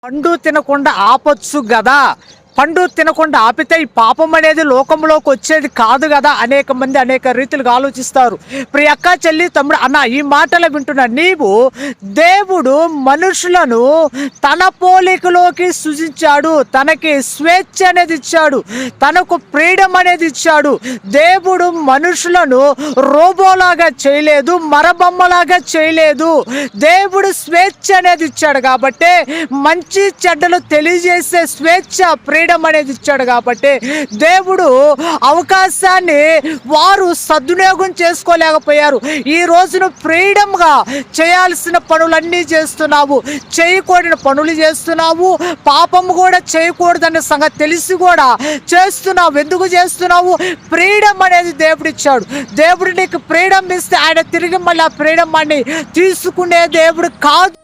పండు తినకుండా ఆపొచ్చు గదా! పండు తినకుండా ఆపితే ఈ పాపం అనేది లోకంలోకి వచ్చేది కాదు కదా. అనేక మంది అనేక రీతిలుగా ఆలోచిస్తారు. ప్రియ అక్క, చెల్లి, తమ్ముడు, అన్న, ఈ మాటలు వింటున్నా నీవు, దేవుడు మనుషులను తన పోలికలోకి సృజించాడు. తనకి స్వేచ్ఛ అనేది ఇచ్చాడు, తనకు ఫ్రీడమ్ అనేది ఇచ్చాడు. దేవుడు మనుషులను రోబోలాగా చేయలేదు, మరబొమ్మలాగా చేయలేదు. దేవుడు స్వేచ్ఛ అనేది ఇచ్చాడు కాబట్టి, మంచి చెడ్డలు తెలియజేసే స్వేచ్ఛ, ఫ్రీడమ్ అనేది ఇచ్చాడు కాబట్టి, దేవుడు అవకాశాన్ని వారు సద్వినియోగం చేసుకోలేకపోయారు. ఈ రోజున ఫ్రీడమ్గా చేయాల్సిన పనులన్నీ చేస్తున్నావు, చేయకూడని పనులు చేస్తున్నావు, పాపం కూడా చేయకూడదనే సంగతి తెలిసి కూడా చేస్తున్నావు. ఎందుకు చేస్తున్నావు? ఫ్రీడమ్ అనేది దేవుడు ఇచ్చాడు. దేవుడు నీకు ఫ్రీడమ్ ఇస్తే ఆయన తిరిగి మళ్ళీ ఆ ఫ్రీడమ్ అని తీసుకునే దేవుడు కాదు.